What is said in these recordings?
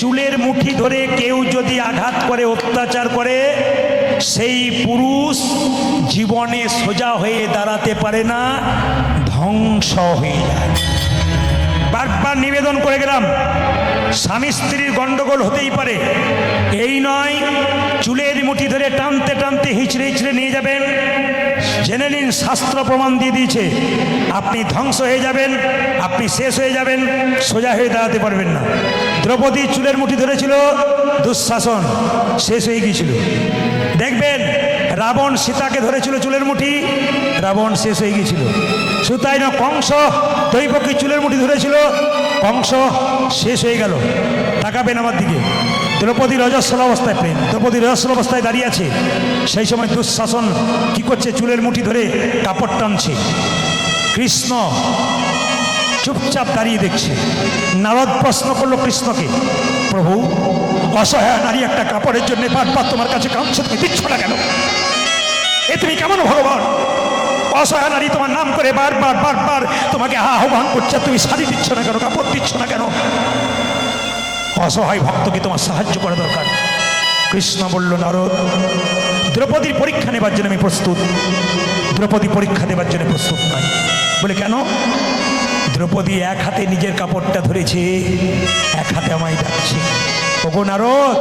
চুলের মুঠি ধরে কেউ যদি আঘাত করে, অত্যাচার করে, সেই পুরুষ জীবনে সোজা হয়ে দাঁড়াতে পারে না, ধ্বংস হয়ে যায়। বারবার নিবেদন করে গেলাম, স্বামী স্ত্রীর গন্ডগোল হতেই পারে, এই নয় চুলের মুঠি ধরে টানতে টানতে হিচড়ে হিচড়ে নিয়ে যাবেন। জেনে নিন, শাস্ত্র প্রমাণ দিয়ে দিয়েছে, আপনি ধ্বংস হয়ে যাবেন, আপনি শেষ হয়ে যাবেন, সোজা হয়ে দাঁড়াতে পারবেন না। দ্রৌপদী চুলের মুঠি ধরেছিল, দুঃশাসন, শেষ হয়ে গিয়েছিল। দেখবেন রাবণ সীতাকে ধরেছিল চুলের মুঠি, রাবণ শেষ হয়ে গিয়েছিল। শুধু তাই না, কংস দৈবকী চুলের মুঠি ধরেছিল, কংস শেষ হয়ে গেল। তাকাবেন আমার দিকে, দ্রৌপদী রজস্বল অবস্থায়, প্রেম দ্রৌপদী রজস্বল অবস্থায় দাঁড়িয়ে আছে, সেই সময় দুঃশাসন কি করছে, চুলের মুঠি ধরে কাপড় টানছে। কৃষ্ণ চুপচাপ দাঁড়িয়ে দেখছে। নারদ প্রশ্ন করলো কৃষ্ণকে, প্রভু, অসহায় নারী একটা কাপড়ের জন্য বারবার তোমার কাছে কাঁদছে, তুমি দিচ্ছ না কেন? এ তুমি কেমন ভগবান? অসহায় নারী তোমার নাম করে বারবার বারবার তোমাকে আহ্বান করছে, তুমি শাড়ি দিচ্ছ না কেন, কাপড় দিচ্ছ না কেন? অসহায় ভক্তকে তোমার সাহায্য করা দরকার। কৃষ্ণ বলল, নারদ, দ্রৌপদীর পরীক্ষা নেবার জন্য আমি প্রস্তুত, দ্রৌপদী পরীক্ষা দেবার জন্য প্রস্তুত নয়। বলে কেন? দ্রৌপদী এক হাতে নিজের কাপড়টা ধরেছে, এক হাতে আমায় ডাকছে। ওগো নারদ,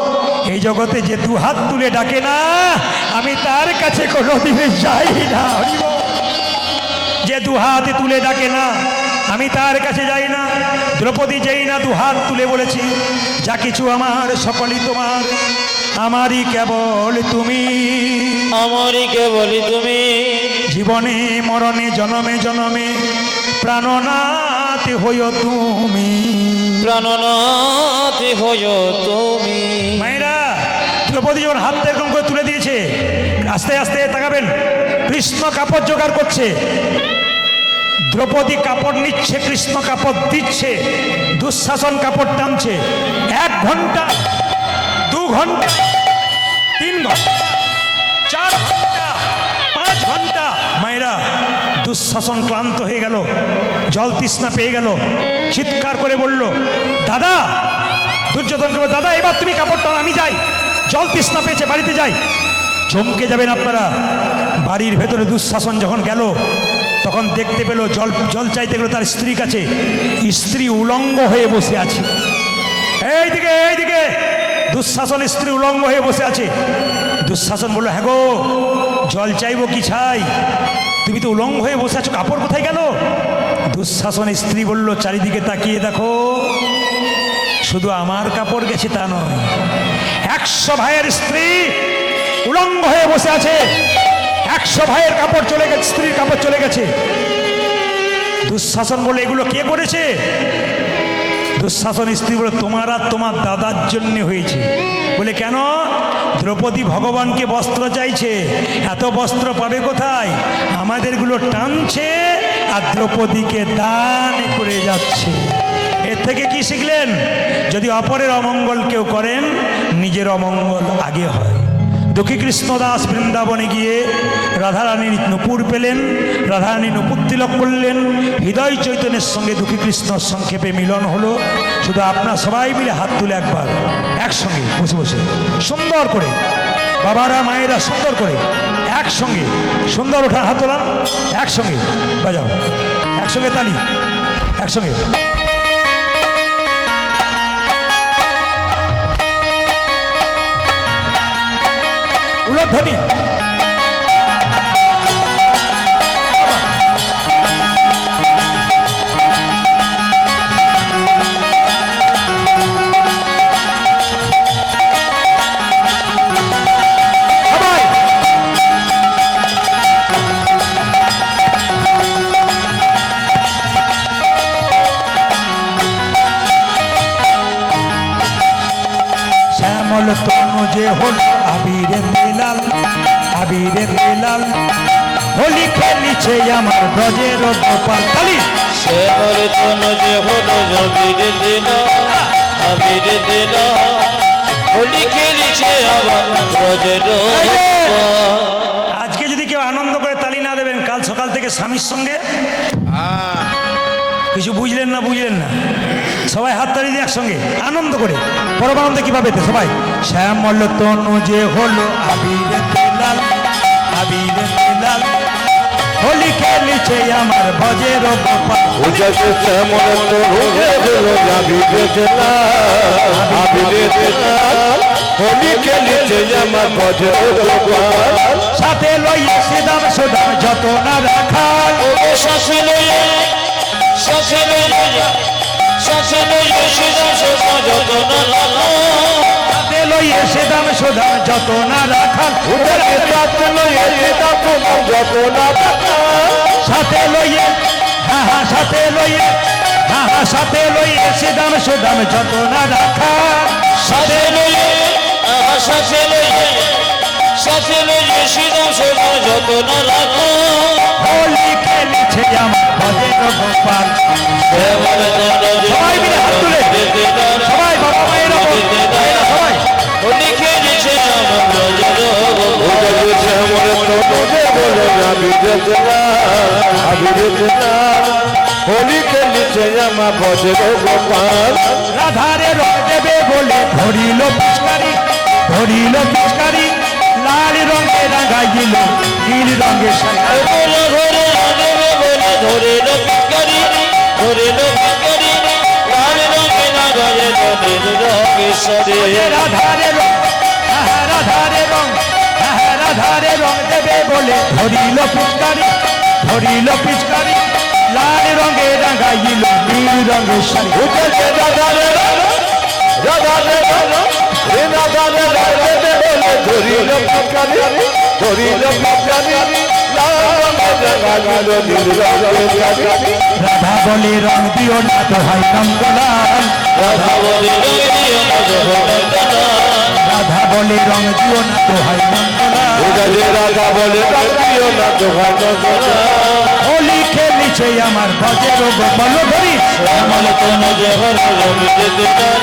এই জগতে যে দু হাত তুলে ডাকে না, আমি তার কাছে কোনোদিনে যাই না। যে দু হাতে তুলে ডাকে না, আমি তার কাছে যাই না। দ্রৌপদী যেই না দু হাত তুলে বলেছি, যা কিছু আমার সকলই তোমার, আমারই কেবল তুমি, আমারই কেবল তুমি। জীবনে মরণে জনমে জনমে প্রাণনাথ হইও তুমি, প্রাণনাথ হইও তুমি। মায়েরা, দ্রৌপদী যখন হাত এরকম করে তুলে দিয়েছে, আস্তে আস্তে তাকাবেন, কৃষ্ণ কাপড় জোগাড় করছে। দ্রৌপদী কাপড় নিচ্ছে, কৃষ্ণ কাপড় দিচ্ছে, দুঃশাসন কাপড় টানছে। 1 ঘন্টা, 2 ঘন্টা, 3 ঘন্টা, 4 ঘন্টা, 5 ঘন্টা। মায়েরা, দুঃশাসন ক্লান্ত হয়ে গেল, জল তৃষ্ণা পেয়ে গেল, চিৎকার করে বলল, দাদা, দুর্যোধনকে বলল, দাদা এবার তুমি কাপড় টান, আমি যাই, জল তৃষ্ণা পেয়েছে, বাড়িতে যাই। চমকে যাবেন আপনারা। বাড়ির ভেতরে দুঃশাসন যখন গেল, তখন দেখতে পেল জল চাইতে গেল তার স্ত্রীর কাছে, স্ত্রী উলঙ্গ হয়ে বসে আছে। এইদিকে এইদিকে, দুঃশাসন স্ত্রী উলঙ্গ হয়ে বসে আছে। দুঃশাসন বলল, হ্যাঁ গো, জল চাইবো কি ছাই, তুমি তো উলঙ্গ হয়ে বসে আছো, কাপড় কোথায় গেল? দুঃশাসন স্ত্রী বলল, চারিদিকে তাকিয়ে দেখো, শুধু আমার কাপড় গেছে তা নয়, 100 ভাইয়ের স্ত্রী উলঙ্গ হয়ে বসে আছে, 100 ভাইয়ের কাপড় চলে গেছে, স্ত্রীর কাপড় চলে গেছে। দুঃশাসন বলে, এগুলো কে করেছে? দুঃশাসন স্ত্রী বলে, তোমার আর তোমার দাদার জন্য হয়েছে। বলে কেন? দ্রৌপদী ভগবানকে বস্ত্র চাইছে, এত বস্ত্র পাবে কোথায়? আমাদেরগুলো টানছে আর দ্রৌপদীকে দান করে যাচ্ছে। এর থেকে কি শিখলেন? যদি অপরের অমঙ্গল কেউ করেন, নিজের অমঙ্গল আগে হয়। দুঃখী কৃষ্ণদাস বৃন্দাবনে গিয়ে রাধারানীর নূপুর পেলেন, রাধারানী নূপুর তিলক করলেন, হৃদয় চৈতন্যের সঙ্গে দুঃখী কৃষ্ণর সংক্ষেপে মিলন হলো। শুধু আপনার সবাই মিলে হাত তুলে একবার একসঙ্গে বসে বসে সুন্দর করে, বাবারা মায়েরা সুন্দর করে একসঙ্গে, সুন্দর ওঠা হাত তোলান, একসঙ্গে বাজাও, একসঙ্গে তালি, একসঙ্গে। উলধ্বনি। শ্যামল তনু যে হল আবিরে মিলাল, আবিরে মিলাল, হোলি খেলিছে আমার ব্রজের গোপাল। তালি। শ্যামল তনু যে হল আবিরে দিল, আবিরে দিল, হোলি খেলিছে আমার ব্রজের গোপাল। আজকে যদি কেউ আনন্দ করে তালি না দেবেন, কাল সকাল থেকে স্বামীর সঙ্গে কিছু বুঝলেন না, বুঝলেন না? সবাই হাত তালি দিয়ে একসঙ্গে আনন্দ করে পরমানন্দে কিভাবে সবাই শ্যামল তনু যে হলো আবিরে লাল আবিরে লাল হোলি খেলিছে আমার ভজের গোপাল উজাতে শ্যামল তনু যে হলো আবিরে লাল আবিরে লাল হোলি খেলিছে আমার ভজের গোপাল সাথে লইয়ে সিদাম সুদাম যত না রাখাল শ্বাসে লইয়ে শ্বাসে লইয়ে শ্বাসে লইয়ে সুদাম সুদাম যত না রাখাল সাথে লইয়ে সিদাম সুদাম যত না রাখাল উজাতে সাথে লইয়ে সিদাম সুদাম যত না রাখাল সাথে লইয়ে সাথে লইয়ে সাথে লইয়ে সিদাম সুদাম যত না রাখাল শ্বাসে লইয়ে শ্বাসে লইয়ে শ্বাসে লইয়ে সুদাম সুদাম যত না রাখাল হোলি খেলিছে আমার ভজের গোপাল শ্যামল তনু যে সবাই মিলে হাত তুলে সবাই বাবা মায়ের সবাই হোলি খেলিছে আমার ভজের গোপাল শ্যামল তনু যে হলো আবিরে লাল আবিরে লাল হোলি খেলিছে আমার ভজের গোপাল রাধারে রং দেবে বলে ধরিল পিচকারি লাল রঙে রাঙাইল নীল রঙে সাজাইল ঘরে ঘরে রাধবে বলে ধরে লপিকারি ধরে লপিকারি লাল রঙে না গয়ে ধরে রঙেশ্বরে রাধারে রং রাধারে রং দেবে বলে ধরিল পিচকারি লাল রঙে রাঙাইল নীল রঙে সাজাইল উঠেছে রাধারে রাধারে রে রাধারে রাধবে বলে ধরে লপিকারি ধরে লপিকারি লাল রঙে রাঙালো নীল রঙেশ্বরে রাধা বলে রং দিও না তো হয় নন্দলাল রাধা বলে রঙিও না জগন্নাথ রাধা বলে রং দিও না তো হয় নন্দলাল উঠেছে রাধা বলে রঙিও না জগন্নাথ হোলি খেলিছে আমার ভজের গোপাল ধরি শ্যামল তনু যে হলো আবিরে লাল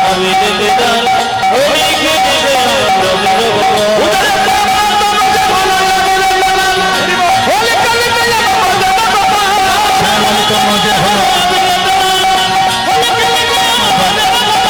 আবিরে লাল হোলি খেলিছে আমার ভজের গোপাল শ্যামল তনু যে হলো শ্যামল তনু যে হলো হোলি খেলিছে আমার ভজের গোপাল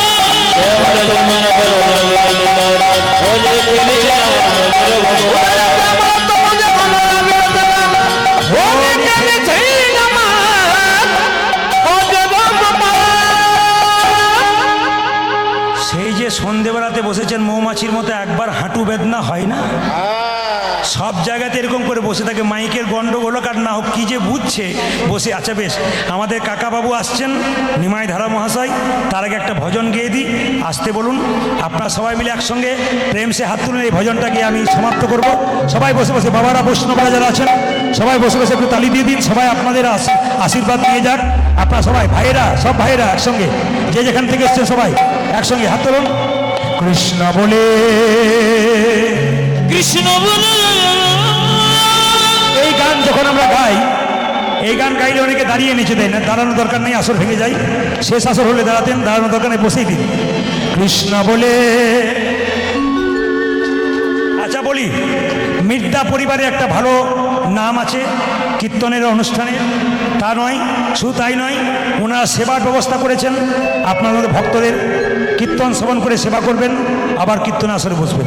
সেই যে সন্ধেবেলাতে বসেছেন মৌমাছির মতো একবার হাঁটু বেদনা হয় না সব জায়গাতে এরকম করে বসে থাকে মাইকের গন্ডগোল হোক আর না হোক কী যে বুঝছে বসে আচ্ছা বেশ আমাদের কাকাবাবু আসছেন নিমাই ধারা মহাশয় তার আগে একটা ভজন গেয়ে দিই আসতে বলুন আপনারা সবাই মিলে একসঙ্গে প্রেম সে হাত তুলুন এই ভজনটাকে আমি সমাপ্ত করব সবাই বসে বসে বাবারা বৈষ্ণবরা যারা আছেন সবাই বসে বসে একটু তালি দিয়ে দিন সবাই আপনাদের আশীর্বাদ নিয়ে যাক আপনারা সবাই ভাইয়েরা সব ভাইয়েরা একসঙ্গে যে যেখান থেকে এসছেন সবাই একসঙ্গে হাত তুলুন কৃষ্ণ বলে কৃষ্ণ বলে এই গান যখন আমরা গাই এই গান গাইলে অনেকে দাঁড়িয়ে নিচে দেয় না দাঁড়ানোর দরকার নেই আসর ভেঙে যায় শেষ আসর হলে দাঁড়াতেন দাঁড়ানোর দরকার নেই বসেই দিন কৃষ্ণ বলে আচ্ছা বলি মির্দা পরিবারে একটা ভালো নাম আছে কীর্তনের অনুষ্ঠানে তা নয় শুধু তাই নয় ওনারা সেবার ব্যবস্থা করেছেন আপনাদের ভক্তদের কীর্তন শ্রবণ করে সেবা করবেন আবার কীর্তন আসরে বসবেন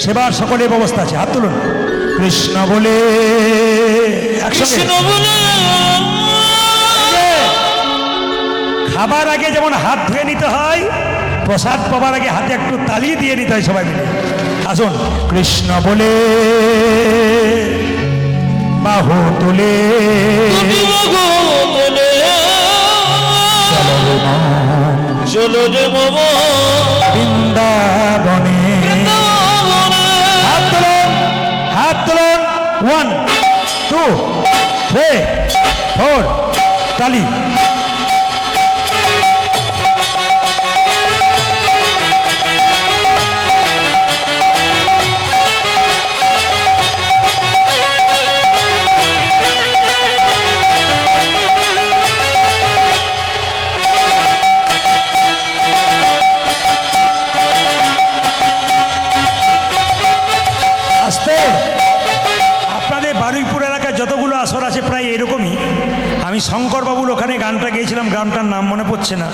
সেবার সকলের ব্যবস্থা আছে হাত তুলুন কৃষ্ণ বলে একসঙ্গে কৃষ্ণ বলে খাবার আগে যেমন হাত ধুয়ে নিতে হয় প্রসাদ পাবার আগে হাতে একটু তালি দিয়ে নিতে হয় সবাই মিলে আসুন কৃষ্ণ বলে বাহু তুলে বলে চলো রে বাবা বৃন্দাবনে হাত তুলুন 1 2 3 4 তালি আপনাদের বারুইপুর এলাকায় যতগুলো আসর আছে প্রায় এরকমই আমি শঙ্করবাবুর ওখানে গানটা গেয়েছিলাম, গানটার নাম মনে পড়ছে না,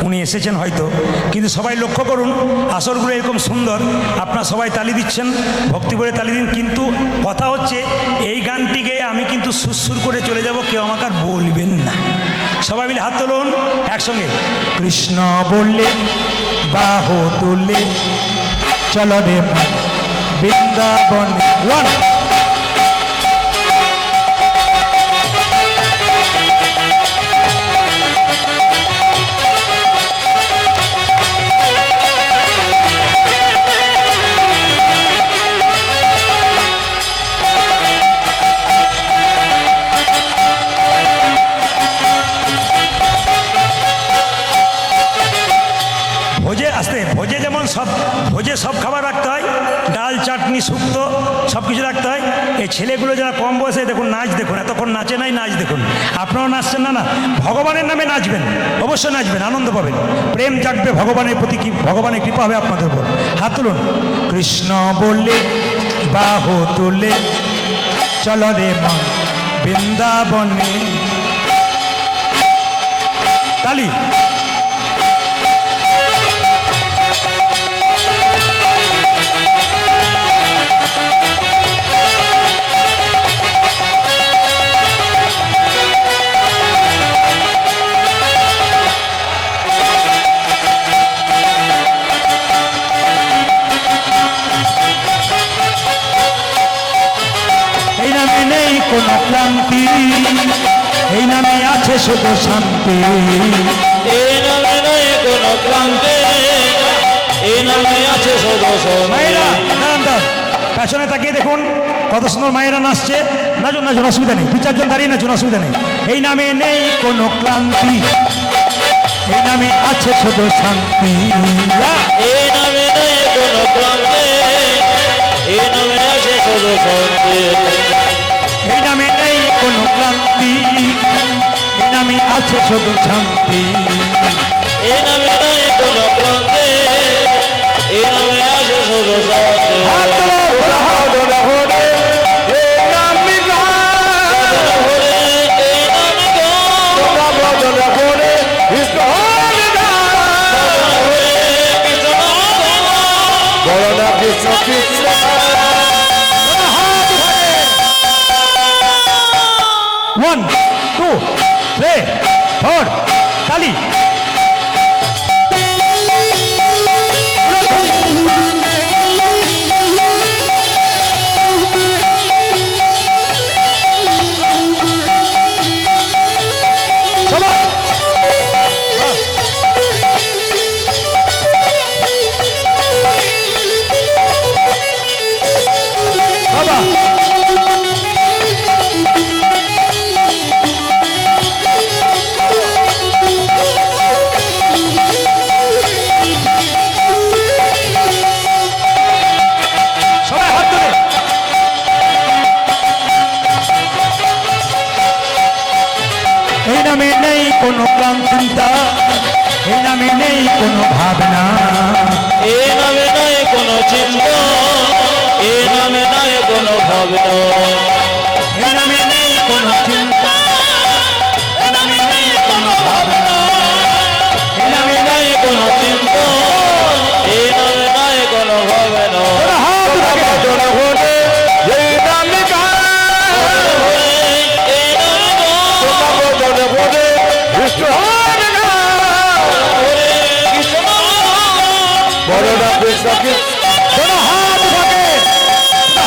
উনি এসেছেন হয়তো, কিন্তু সবাই লক্ষ্য করুন আসরগুলো এরকম সুন্দর, আপনারা সবাই তালি দিচ্ছেন, ভক্তি করে তালি দিন, কিন্তু কথা হচ্ছে এই গানটি গেয়ে আমি কিন্তু সুরসুর করে চলে যাব, কেউ আমাকে আর বলবেন না। সবাই মিলে হাত তুলুন একসঙ্গে। কৃষ্ণ বললে বাহু তুললে চলো রে বৃন্দাবন। ওয়ান ভোজে আসতে, ভোজে যেমন ভোজে সব খাবার রাখতে হয়, ডাল চাটনি শুক্তো সব কিছু রাখতে হয়। এই ছেলেগুলো যারা কম বয়সে দেখুন নাচ দেখুন, এতক্ষণ নাচে নাই, নাচ দেখুন। আপনারাও নাচছেন না? না, ভগবানের নামে নাচবেন, অবশ্যই নাচবেন, আনন্দ পাবেন, প্রেম জাগবে ভগবানের প্রতি, কি ভগবানের কৃপা হবে আপনাদের উপর। হাত তুলুন। কৃষ্ণ বললে বাহু তুলে চলো রে মন বৃন্দাবনে। তালি। নেই কোনো ক্লান্তি, এই নামে আছে শুধু শান্তি। এই নামে নাই কোনো ক্লান্তি, এই নামে আছে শুধু শান্তি। মায়েরা পেছনে তাকিয়ে দেখুন কত সুন্দর মায়েরা নাচছে, নাচুন নাচুন, অসুবিধা নেই, দু চারজন দাঁড়িয়ে নাচুন, অসুবিধা নেই। এই নামে নেই কোনো ক্লান্তি, এই নামে আছে শুধু শান্তি। এই নামে নাই কোনো ক্লান্তি, এই নামে আছে শুধু শান্তি। এই নামে নেই কোনো ক্লান্তি, এই নামে আছে শুধু শান্তি। এই নামে নাই কোনো ক্লান্তি, এই নামে আছে শুধু শান্তি। ওয়ান টু থ্রি ফোর তালি। এই নামে নেই কোনো ক্লান্তিতা, এই নামে নেই কোনো ভাবনা, এই নামে নাই কোনো চিন্তা, এই নামে নাই কোনো ভাবনা। এই নামে নেই কোনো চিন্তা, এই নামে নেই কোনো ভাবনা, এই নামে নাই কোনো চিন্তা, এই নামে নাই কোনো ভাবনা।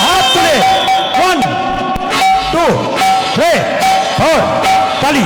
হাত তুলে ওয়ান টু থ্রি ফোর তালি।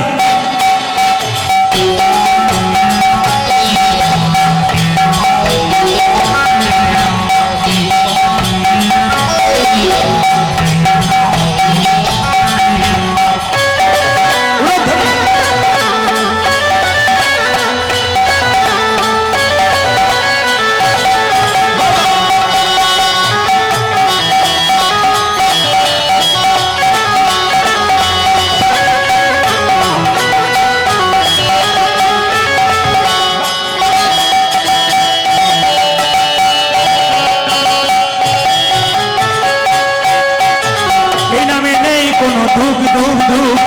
এই নামে নেই কোনো দুঃখ দুঃখ দুঃখ,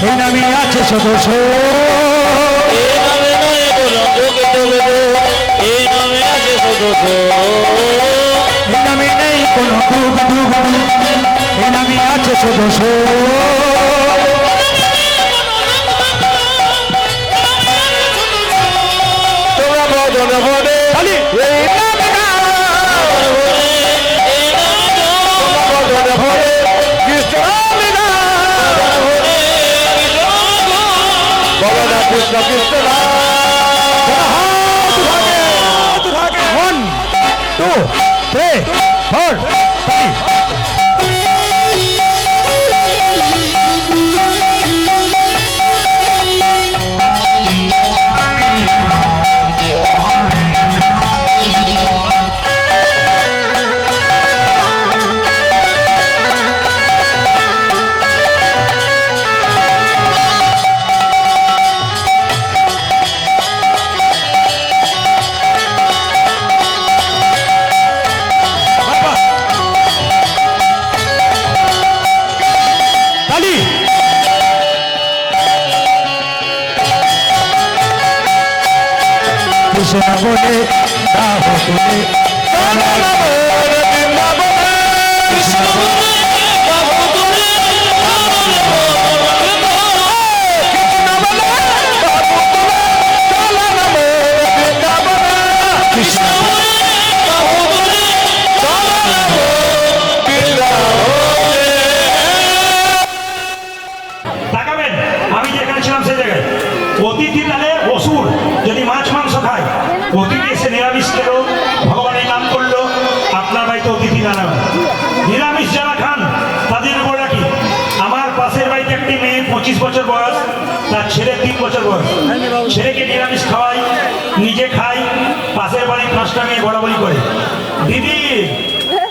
এই নামে আছে শুধু সুখ। দোষ এই নামে নেই কোনো দুঃখ দুঃখ, এই নামে আছে শুধু সুখ। তোমরা ভজন ভরে খালি এই নামে গাও। তোমরা ভজন ভরে কৃষ্ণ নামে গাও। বলো না কৃষ্ণ কৃষ্ণ নাম। One, two, three, four, five. তালি। কৃষ্ণ বলে দাহ বলে কৃষ্ণ কৃষ্ণ তাকাবেন, আমি যেখানে ছিলাম সেই জায়গায় অতিথি নালে অসুর যদি মাছ মাংস খায়, অতিথি এসে নিরামিষ খেলো, ভগবানের নাম করলো, আপনার বাড়িতে অতিথি না নেবে। নিরামিষ যারা খান তাদের উপর রাখি। আমার পাশের বাড়িতে একটি মেয়ে 25 বছর বয়স, তার ছেলে 3 বছর বয়স। ছেলেকে নিরামিষ খাওয়াই, নিজে খাই, পাশের বাড়ির 5টা মেয়ে বড়াবড়ি করে, দিদি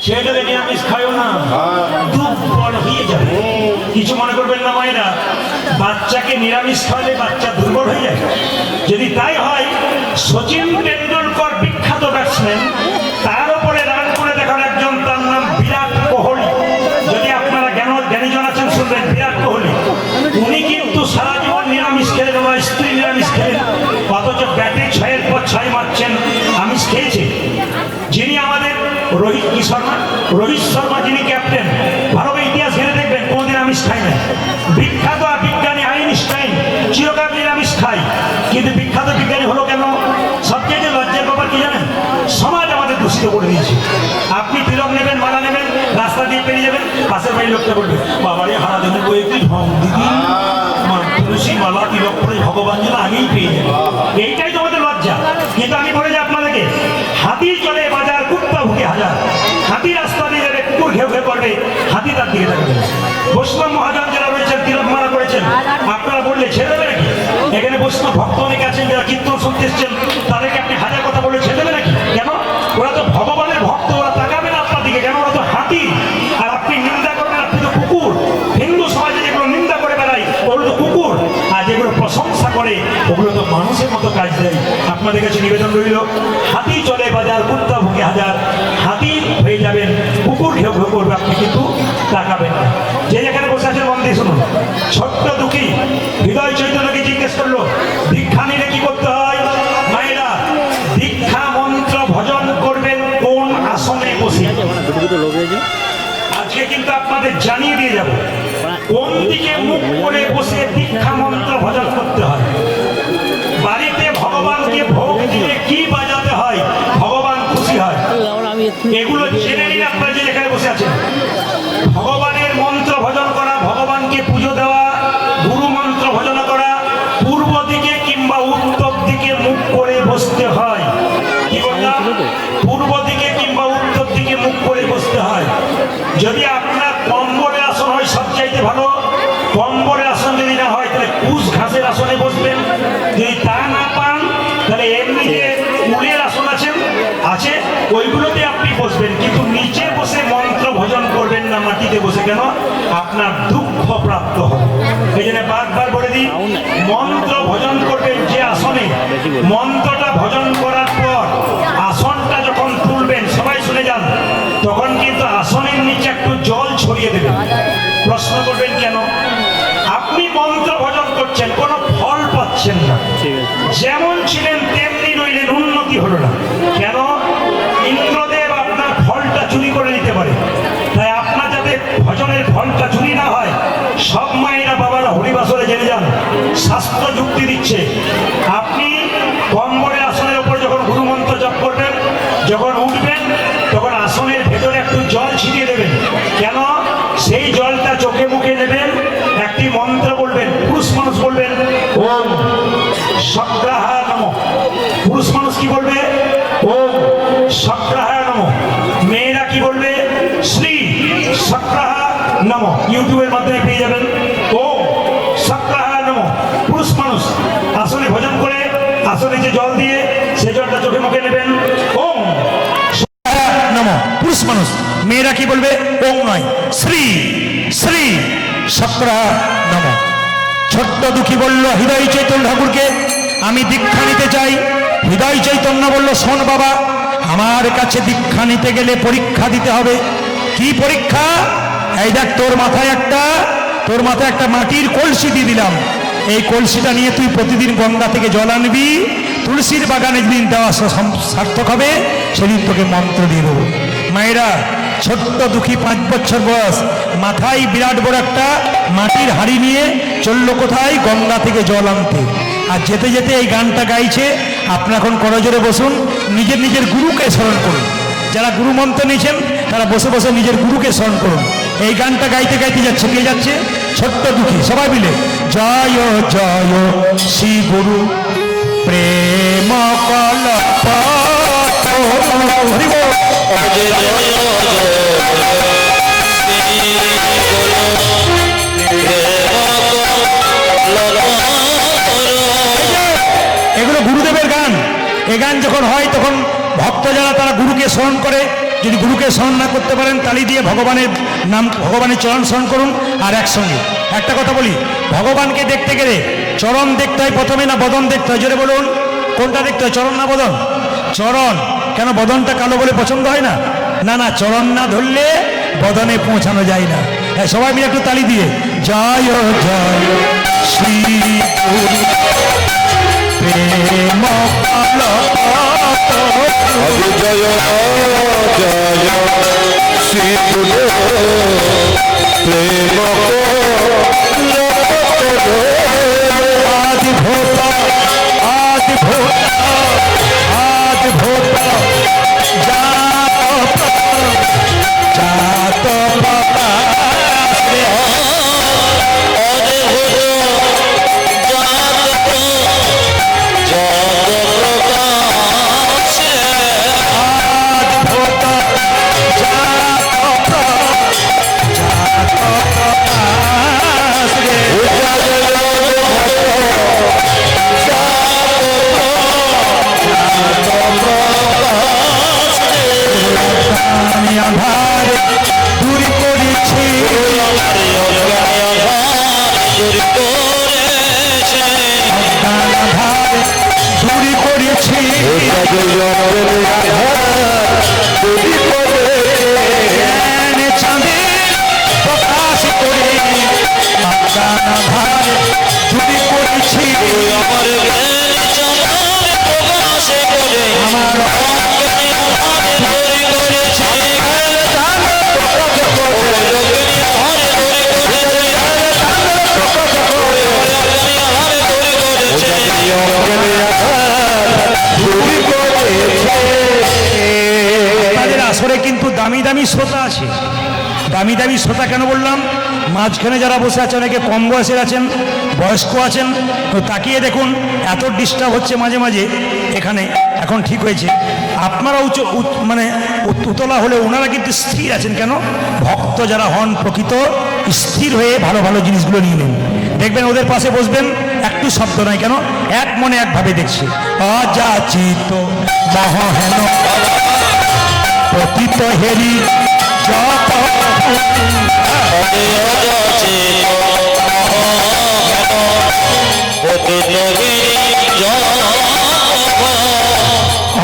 ছেলেটাকে নিরামিষ খাইও না, দুধ বড় হয়ে যাবে। কিছু মনে করবেন না মায়েরা, বাচ্চাকে নিরামিষ খাওয়ালে বাচ্চা দুর্বল হয়ে যায়। যদি তাই হয়, সচিন টেন্ডুলকর বিখ্যাত ব্যাটসম্যান, তার উপরে রান করে দেখার একজন, তার নাম বিরাট কোহলি। যদি আপনারা জ্ঞানীজন আছেন শুনবেন, বিরাট কোহলি উনি কিন্তু সারা জীবন নিরামিষ খেলেন, আমার স্ত্রী নিরামিষ খেলেন, অথচ ব্যাটে 6-এর পর 6 মারছেন, আমিষ খেয়েছে। যিনি আমাদের রোহিত শর্মা যিনি ক্যাপ্টেন, ভারতের ইতিহাস ঘেরে দেখবেন কোনদিন আমিষ খায় না। বিখ্যাত বিজ্ঞানী আইনস্টাইন চিরকাল নিরামিষ খায়, কিন্তু বিখ্যাত বিজ্ঞানী হলো কেন? সবচেয়ে লজ্জার ব্যাপার কি জানেন? সমাজ আমাদের দূষিত করে দিয়েছে। আপনি তিলক নেবেন, মালা নেবেন, রাস্তা দিয়ে পেরিয়ে যাবেন, পাশের বাড়ির লোকটা বলবে, বাবারে হারা দিনে বই একটু ঢং দিদি, তুলসী মালা তিলক করে ভগবান যেন আগেই পেয়ে যাবে। এইটাই তো আমাদের লজ্জা। কিন্তু আমি বলে যাই আপনাদেরকে, হাতি চলে বাজার, কুত্তা ভুকে হাজার। হাতি রাস্তা দিয়ে যাবে, কুকুর ঘেউ ঘেউ করবে, হাতি তার দিকে থাকবে। বৈষ্ণব মহাজন যারা রয়েছেন, তিলক মালা করেছেন, আপনারা বললে ছেড়ে দেবে নাকি? এখানে বৈষ্ণব ভক্ত অনেকে আছেন যারা কীর্তন শুনতে এসছেন, তাদেরকে আপনি হাজার কথা বলে ছেড়ে দেবে নাকি? কেন? ওরা তো ভগবানের ভক্ত, ওরা তাকাবে না আপনার দিকে। কেন? ওরা তো হাতি, আর আপনি নিন্দা করবেন, আপনি তো কুকুর। হিন্দু সমাজে যেগুলো নিন্দা করে বেড়াই ওগুলো তো কুকুর, আর যেগুলো প্রশংসা করে ওগুলো তো মানুষের মতো কাজ দেয়। আপনাদের কাছে নিবেদন রইল, হাতি চলে বাজার, কুত্তা ভুকে হাজার। হাতি হয়ে যাবেন, কুকুর ঘেউ ঘেউ করবে, আপনি কিন্তু তাকাবেন না। যে যেখানে বসে আছেন মন দিয়ে শুনুন। ছোট্ট দুঃখী হৃদয় চৈতন্যকে জিজ্ঞেস করলো, দীক্ষা নিলে কি করতে হয়? মায়েরা, দীক্ষা মন্ত্র ভজন করবেন কোন আসনে বসে। আজকে কিন্তু আপনাদের জানিয়ে দিয়ে যাব কোন দিকে মুখ করে বসে দীক্ষা মন্ত্র ভজন করতে হয়। বাড়িতে ভগবানকে ভোগ দিয়ে কি বাজাতে হয় ভগবান খুশি হয়, এগুলো জেনে নিন। আপনারা যে যেখানে বসে আছেন, ভগবানের মন্ত্র ভজন করা, ভগবানকে পুজো দেওয়া, গুরু মন্ত্র ভজন করা, পূর্ব দিকে কিংবা উত্তর দিকে মুখ করে বসতে হয়। কি বললাম? পূর্ব দিকে কিংবা উত্তর দিকে মুখ করে বসতে হয়। যদি আপনার কম্বরের আসন হয় সবচাইতে ভালো। কম্বরের আসন যদি না হয় তাহলে কুশ ঘাসের আসনে বসবেন। যদি তা না পান তাহলে এমনি যে উলের আসন আছে ওইগুলোতে আপনি বসবেন, কিন্তু নিচে বসে মন্ত্র ভজন করবেন না, মাটিতে বসে। কেন? আপনার দুঃখ প্রাপ্ত হবে। এই জন্য বারবার বলে দিই, মন্ত্র ভজন করবেন যে আসনে, মন্ত্রটা ভজন করার পর আসনটা যখন তুলবেন, সবাই শুনে যান, তখন কিন্তু আসনের নিচে একটু জল ছড়িয়ে দেবেন। প্রশ্ন করবেন কেন? আপনি মন্ত্র ভজন করছেন, কোনো ফল পাচ্ছেন না, যেমন ছিলেন তেমনি রইলেন, উন্নতি হলো না। কেন? দিচ্ছে। আপনি কম্বলের আসনের উপর যখন গুরুমন্ত্র জপ করবেন, যখন উঠবেন তখন আসনের ভেতরে একটু জল ছিটিয়ে দেবেন। কেন? সেই জলটা চোখে মুখে দেবেন, একটি মন্ত্র বলবেন। পুরুষ মানুষ বলবেন ওম সগ্রাহায় নমঃ। পুরুষ মানুষ কি বলবে? ওম সগ্রাহায় নমঃ। মেয়েরা কি বলবে? শ্রী সগ্রাহায় নমঃ। ইউটিউবের মাধ্যমে পেয়ে যাবেন ওম সগ্রাহায় নমঃ। পুরুষ মানুষ আসনে ভোজন করে আসনে যে জল দিয়ে সে জলটা চোখে মুখে নেবেন ওম নমঃ। পুরুষ মানুষ। মেয়েরা কি বলবে? ওম নয়, শ্রী শ্রী সগ্রাহায় নমঃ। ছোট্ট দুঃখী বলল হৃদয় চৈতন্য ঠাকুরকে আমি দীক্ষা নিতে চাই। হৃদয় চৈতন্য বলল শোন বাবা, আমার কাছে দীক্ষা নিতে গেলে পরীক্ষা দিতে হবে। কি পরীক্ষা? এই দেখ, তোর মাথায় একটা মাটির কলসি দিয়ে দিলাম। এই কলসিটা নিয়ে তুই প্রতিদিন গঙ্গা থেকে জল আনবি। তুলসীর বাগানে যেদিন দেওয়া সার্থক হবে সেদিন তোকে মন্ত্র দিয়ে দেবো। মায়েরা, ছোট্ট দুঃখী 5 বছর বয়স, মাথায় বিরাট বড় একটা মাটির হাঁড়ি নিয়ে চললো কোথায়? গঙ্গা থেকে জল আনতে। আর যেতে যেতে এই গানটা গাইছে। আপনারা এখন করজোরে বসুন, নিজের নিজের গুরুকে স্মরণ করুন। যারা গুরু মন্ত্র নিয়েছেন তারা বসে বসে নিজের গুরুকে স্মরণ করুন। এই গানটা গাইতে গাইতে যাচ্ছে, কে যাচ্ছে? ছোট্ট দুঃখী। সবাই মিলে জয় জয় শ্রী গুরু প্রেম কল্প হরিব। এগুলো গুরুদেবের গান। এ গান যখন হয় তখন ভক্ত যারা তারা গুরুকে স্মরণ করে। যদি গুরুকে স্মরণ না করতে পারেন তালি দিয়ে ভগবানের নাম, ভগবানের চরণ স্মরণ করুন। আর একসঙ্গে একটা কথা বলি, ভগবানকে দেখতে গেলে চরণ দেখতে হয় প্রথমে না বদন দেখতে হয়? জোরে বলুন, কোনটা দেখতে হয়, চরণ না বদন? চরণ। কেন? বদনটা কালো বলে পছন্দ হয় না? না না, চরণ না ধরলে বদনে পৌঁছানো যায় না। সবাই মিলে একটু তালি দিয়ে জয় জয় শ্রী গুরু প্রেম জয় জয় শ্রী গুরু প্রেম আদি ভূত আদি ভূত আদি ভূত জাত জাত আধার দূর করেছি, আধার দূর করেছি, চাঁদে প্রকাশ করে আধার দূর করেছি। আমার আসরে কিন্তু দামি দামি শ্রোতা আছে। দামি দামি শ্রোতা কেন বললাম? মাঝখানে যারা বসে আছে অনেকে কম বয়সের আছেন, বয়স্ক আছেন। তো তাকিয়ে দেখুন, এত ডিস্টার্ব হচ্ছে মাঝে মাঝে এখানে। এখন ঠিক হয়েছে, আপনারা মানে উতলা হলে ওনারা কিন্তু স্থির আছেন। কেন? ভক্ত যারা হন প্রকৃত স্থির হয়ে ভালো ভালো জিনিসগুলো নিয়ে নেন। দেখবেন ওদের পাশে বসবেন, একটু শব্দ নয়, কেন? এক মনে একভাবে দেখছে। অযাচিত মহেন পতিত হেরি জপ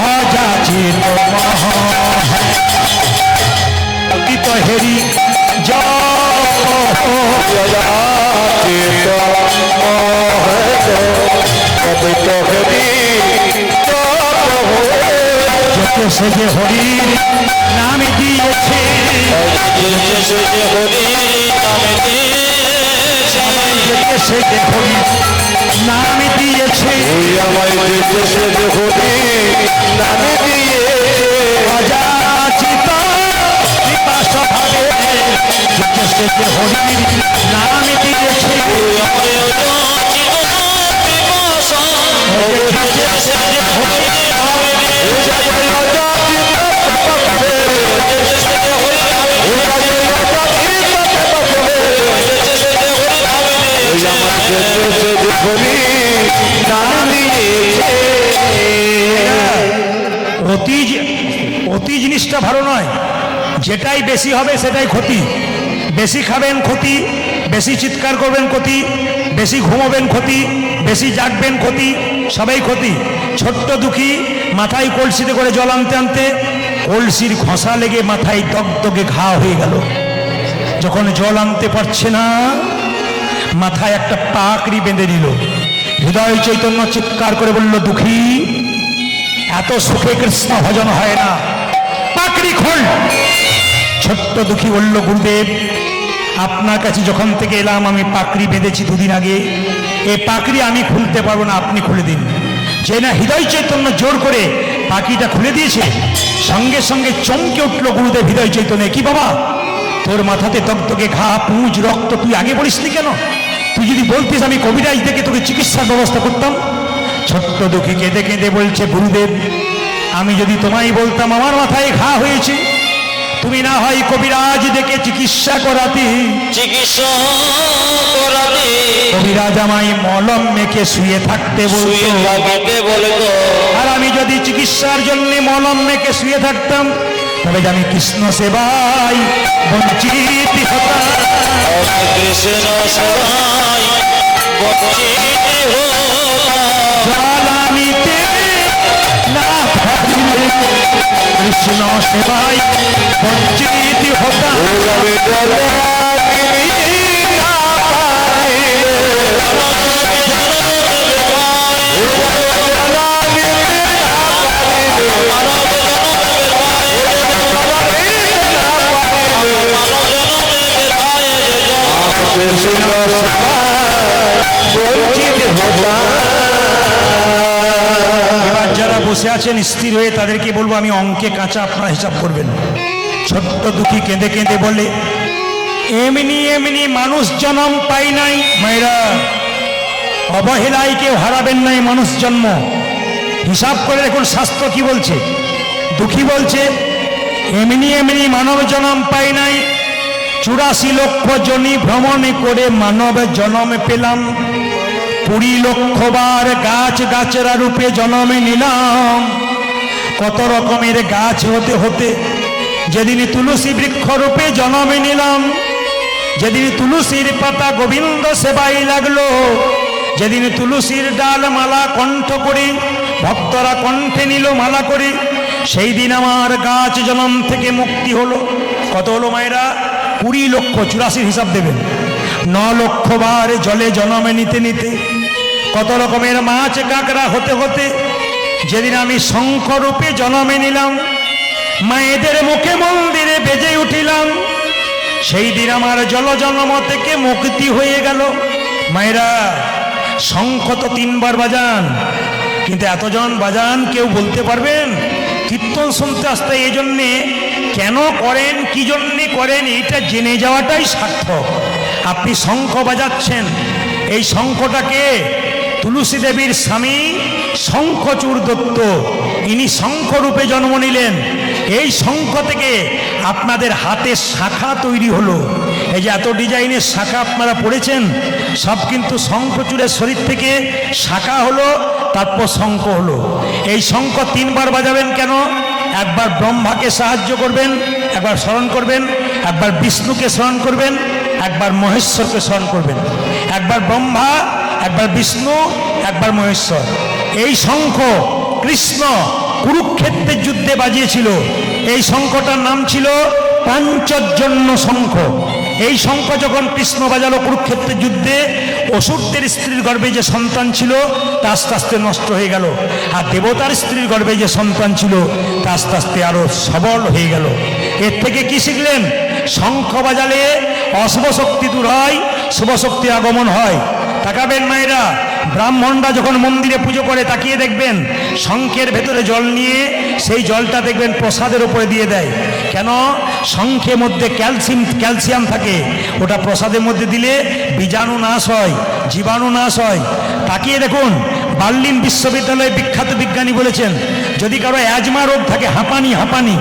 অযাচিত পতিত হেরি যত সে যে হরির নাম দিয়েছে, সে যে হরি নাম দিয়েছে ওই আমায় যেতেছে যে হরি নামে দিয়েছে অযাচিত বিপাশ ভাবে যেতেছে যে হরি নাম দিয়েছে ওই আমায় অযাচিত বিপাশ যেতেছে যে হরি নামে দিয়েছে ওই অযাচিত বিপাশে যেতেছে যে হরি নামে দিয়েছে ওই অযাচিত বিপাশে যেতেছে যে হরি নামে দিয়েছে ওই আমায় যেতেছে যে হরি নাম দিয়েছে অতি জিনিসটা ভালো নয়, যেটাই বেশি হবে সেটাই ক্ষতি। বেশি খাবেন ক্ষতি, বেশি চিৎকার করবেন ক্ষতি, বেশি ঘুমোবেন ক্ষতি, বেশি জাগবেন ক্ষতি, সবাই ক্ষতি। ছোট্ট দুঃখী মাথায় কলসিতে করে জল আনতে আনতে কলসির ঘষা লেগে মাথায় দগদগে ঘা হয়ে গেল। যখন জল আনতে পারছে না, মাথায় একটা পাকড়ি বেঁধে নিল। হৃদয় চৈতন্য চিৎকার করে বলল, দুঃখী, এত সুখে কৃষ্ণ ভজন হয় না, পাকড়ি খোল। ছোট্ট দুঃখী বলল, গুরুদেব, আপনার কাছে যখন থেকে এলাম আমি পাকড়ি বেঁধেছি দুদিন আগে, এই পাকড়ি আমি খুলতে পারবো না, আপনি খুলে দিন। যে না হৃদয় চৈতন্য জোর করে পাকড়িটা খুলে দিয়েছে, সঙ্গে সঙ্গে চমকে উঠল গুরুদেব হৃদয় চৈতন্য। কি বাবা, তোর মাথাতে দগদগে ঘা, পুঁজ, রক্ত, তুই আগে বলিসনি কেন? তুই যদি বলতিস আমি কবিরাজ দেখে তোকে চিকিৎসার ব্যবস্থা করতাম। ছোট্ট দুঃখী কেঁদে কেঁদে বলছে, গুরুদেব, আমি যদি তোমায় বলতাম আমার মাথায় ঘা হয়েছে, তুমি না হয় কবিরাজ দেখে চিকিৎসা করাতে। চিকিৎসা করাতে কবিরাজ আমায় মলম মেখে শুয়ে থাকতে শুয়ে বলতো, থাকতে বলতো আর আমি যদি চিকিৎসার জন্য মলম মেখে শুয়ে থাকতাম, তবে যে আমি কৃষ্ণ সেবায় বঞ্চিত হতাম। কৃষ্ণ সবাই বঞ্চিত হতাম। জ্বালানিতে না থাকলে কৃষ্ণ সেবায় বঞ্চিত হতাম। ওরে জ্বালানি না পাইলে, কৃষ্ণ সবাই বঞ্চিত হতাম। এবার যারা বসে আছেন স্থির হয়ে তাদেরকে বলবো, আমি অঙ্কে কাঁচা, আপনারা হিসাব করবেন। ছোট্ট দুঃখী কেঁদে কেঁদে বলে, এমনি এমনি মানুষ জন্ম পাই নাই মায়েরা, অবহেলায় কেউ হারাবেন নাই মানুষ জন্ম। হিসাব করে দেখুন শাস্ত্র কি বলছে। দুঃখী বলছে, এমনি এমনি মানব জন্ম পাই নাই, 84 লক্ষ জনি ভ্রমণে করে মানব জন্ম পেলাম। 20 লক্ষ বার গাছ গাছেরা রূপে জন্মে নিলাম। কত রকমের গাছ হতে হতে যেদিন তুলসী বৃক্ষ রূপে জন্মে নিলাম, যেদিন তুলসীর পাতা গোবিন্দ সেবাই লাগলো, যেদিন তুলসীর ডাল মালা কণ্ঠ করে ভক্তরা কণ্ঠে নিল মালা করে, সেই দিন আমার গাছ জন্ম থেকে মুক্তি হলো। কত হলো মায়েরা? 20 লক্ষ। 84 হিসাব দেবেন। 9 লক্ষ বার জলে জন্মে নিতে নিতে, কত রকমের মাছ কাঁকড়া হতে হতে যেদিন আমি শঙ্খ রূপে জন্মে নিলাম, মায়েদের মুখে মন্দিরে বেজে উঠিলাম, সেই দিন আমার জল জন্ম থেকে মুক্তি হয়ে গেল। মায়েরা, শঙ্খ তো 3 বার বাজান, কিন্তু এতজন বাজান কেউ বলতে পারবেন? কীর্তন শুনতে আসতে এই জন্যে কেন করেন, কি জন্যে করেন, এইটা জেনে যাওয়াটাই সার্থক। আপনি শঙ্খ বাজাচ্ছেন, এই শঙ্খটাকে তুলসী দেবীর স্বামী শঙ্খচূড় দত্ত, ইনি শঙ্খরূপে জন্ম নিলেন। এই শঙ্খ থেকে আপনাদের হাতে শাখা তৈরি হলো। এই যে এত ডিজাইনের শাখা আপনারা পড়েছেন, সব কিন্তু শঙ্খচূড়ের শরীর থেকে শাখা হলো, তারপর শঙ্খ হলো। এই শঙ্খ 3 বার বাজাবেন কেন? একবার ব্রহ্মাকে সাহায্য করবেন, একবার স্মরণ করবেন, একবার বিষ্ণুকে স্মরণ করবেন, একবার মহেশ্বরকে স্মরণ করবেন। একবার ব্রহ্মা, একবার বিষ্ণু, একবার মহেশ্বর। এই শঙ্খ কৃষ্ণ কুরুক্ষেত্রের যুদ্ধে বাজিয়েছিল। এই শঙ্খটার নাম ছিল পাঞ্চজন্য শঙ্খ। এই শঙ্খ যখন কৃষ্ণ বাজালো কুরুক্ষেত্রের যুদ্ধে, অসুরদের স্ত্রীর গর্ভে যে সন্তান ছিল তা আস্তে আস্তে নষ্ট হয়ে গেল, আর দেবতার স্ত্রীর গর্ভে যে সন্তান ছিল তা আস্তে আস্তে আরো সবল হয়ে গেল। এর থেকে কি শিখলেন? শঙ্খ বাজালে অশুভ শক্তি দূর হয়, শুভ শক্তির আগমন হয়। তাকাবেন মায়েরা, ব্রাহ্মণরা যখন মন্দিরে পুজো করে তাকিয়ে দেখবেন শঙ্খের ভেতরে জল নিয়ে সেই জলটা দেখবেন প্রসাদের উপরে দিয়ে দেয়। কেন? শঙ্খের মধ্যে ক্যালসিয়াম থাকে, ওটা প্রসাদের মধ্যে দিলে বীজাণু নাশ হয়, জীবাণু নাশ হয়। তাকিয়ে দেখুন, বার্লিন বিশ্ববিদ্যালয়ে বিখ্যাত বিজ্ঞানী বলেছেন যদি কারো অ্যাজমা রোগ থাকে, হাঁপানি,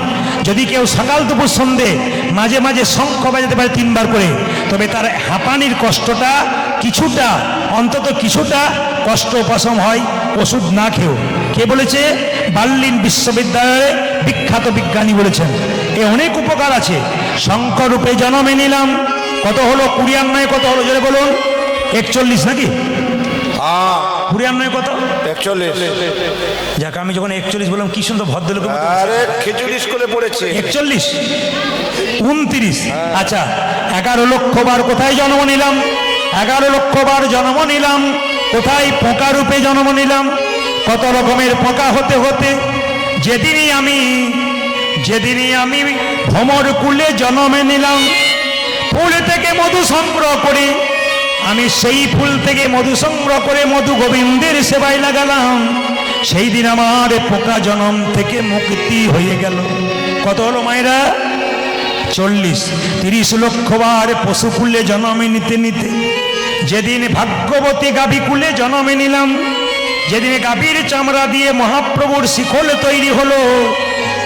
যদি কেউ সকাল দুপুর সন্ধে মাঝে মাঝে শঙ্খ বাজাতে পারে 3 বার করে, তবে তার হাঁপানির কষ্টটা কিছুটা, অন্তত কিছুটা কষ্ট উপশম হয় ওষুধ না খেয়েও। কে বলেছে? বার্লিন বিশ্ববিদ্যালয়ে বিখ্যাত বিজ্ঞানী বলেছেন। এ অনেক উপকার আছে। শঙ্খ রূপে জন্মে নিলাম, কত হলো? 49 কত হলো জোরে বলুন? 41 নাকি? 49 কত? 41। যাক, আমি যখন 41 বললাম কি সুন্দর ভদ্রলোক। আরে খিচুড়ি স্কুলে পড়েছে। 41, 29। আচ্ছা, 11 লক্ষ বার কোথায় জন্ম নিলাম? 11 লক্ষ বার জন্ম নিলাম কোথায়? পোকা রূপে জন্ম নিলাম। কত রকমের পোকা হতে হতে যেদিনই আমি ভ্রমর কুলে জন্মে নিলাম। ফুল থেকে মধু সংগ্রহ করি, আমি সেই ফুল থেকে মধু সংগ্রহ করে মধু গোবিন্দের সেবায় লাগালাম। সেই দিন আমার পোকা জন্ম থেকে মুক্তি হয়ে গেল। কত হলো মায়েরা? 40। 30 লক্ষ বার পশু কুলে জন্মে নিতে নিতে যেদিন ভাগ্যবতী গাভী কুলে জন্মে নিলাম, যেদিন গাভীর চামড়া দিয়ে মহাপ্রভুর শিখল তৈরি হলো,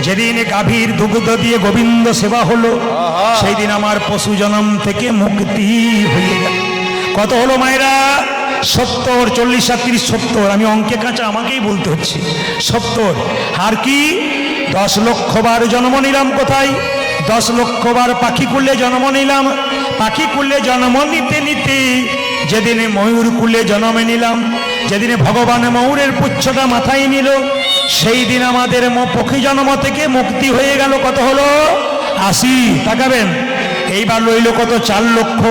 যেদিন গাভীর দুগ্ধ দিয়ে গোবিন্দ সেবা হলো, সেই দিন আমার পশু জন্ম থেকে মুক্তি হয়ে গেল। কত হলো মায়েরা? 70। 40 আর 30 70। আমি অঙ্কে কাঁচা, আমাকেই বলতে হচ্ছে 70। আর কি? 10 লক্ষ বার জন্ম নিলাম কোথায়? 10 লক্ষ বার পাখি কুলে জন্ম নিলাম। পাখি কুলে জন্ম নিতে নিতে যেদিনে ময়ূর কুলে জন্মে নিলাম, যেদিনে ভগবান ময়ূরের পুচ্ছটা মাথায় নিল, সেই দিন আমাদের পক্ষী জন্ম থেকে মুক্তি হয়ে গেল। কত হলো? 80। তাকাবেন, এইবার লইল কত? 4 লক্ষ।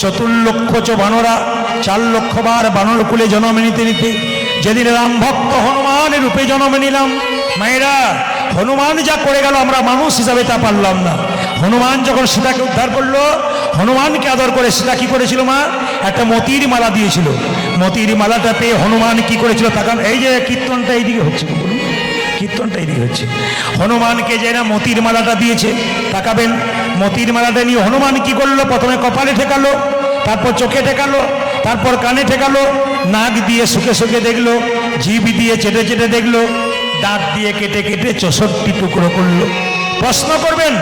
4 লক্ষ বানরা, 4 লক্ষ বার বানর কুলে জন্ম নিতে নিতে যেদিন রাম ভক্ত হনুমানের রূপে জন্ম নিলাম। মায়েরা, হনুমান যা করে গেল আমরা মানুষ হিসাবে তা পারলাম না। হনুমান যখন সীতাকে উদ্ধার করলো, হনুমানকে আদর করে সীতা কি করেছিল? মা একটা মতির মালা দিয়েছিল। মতির মালাটা পেয়ে হনুমান কি করেছিল? তাকান, এই যে কীর্তনটা এইদিকে হচ্ছে, বলুন কীর্তনটা এইদিকে হচ্ছে। হনুমানকে যে না মতির মালাটা দিয়েছে, তাকাবেন, মতির মালাটা নিয়ে হনুমান কি করলো? প্রথমে কপালে ঠেকালো, তারপর চোখে ঠেকালো, তারপর কানে ঠেকালো, নাক দিয়ে শুকে শুকে দেখলো, জিভ দিয়ে চেটে চেটে দেখলো, দাঁত দিয়ে কেটে কেটে 64 টুকরো করলো। প্রশ্ন করবেন,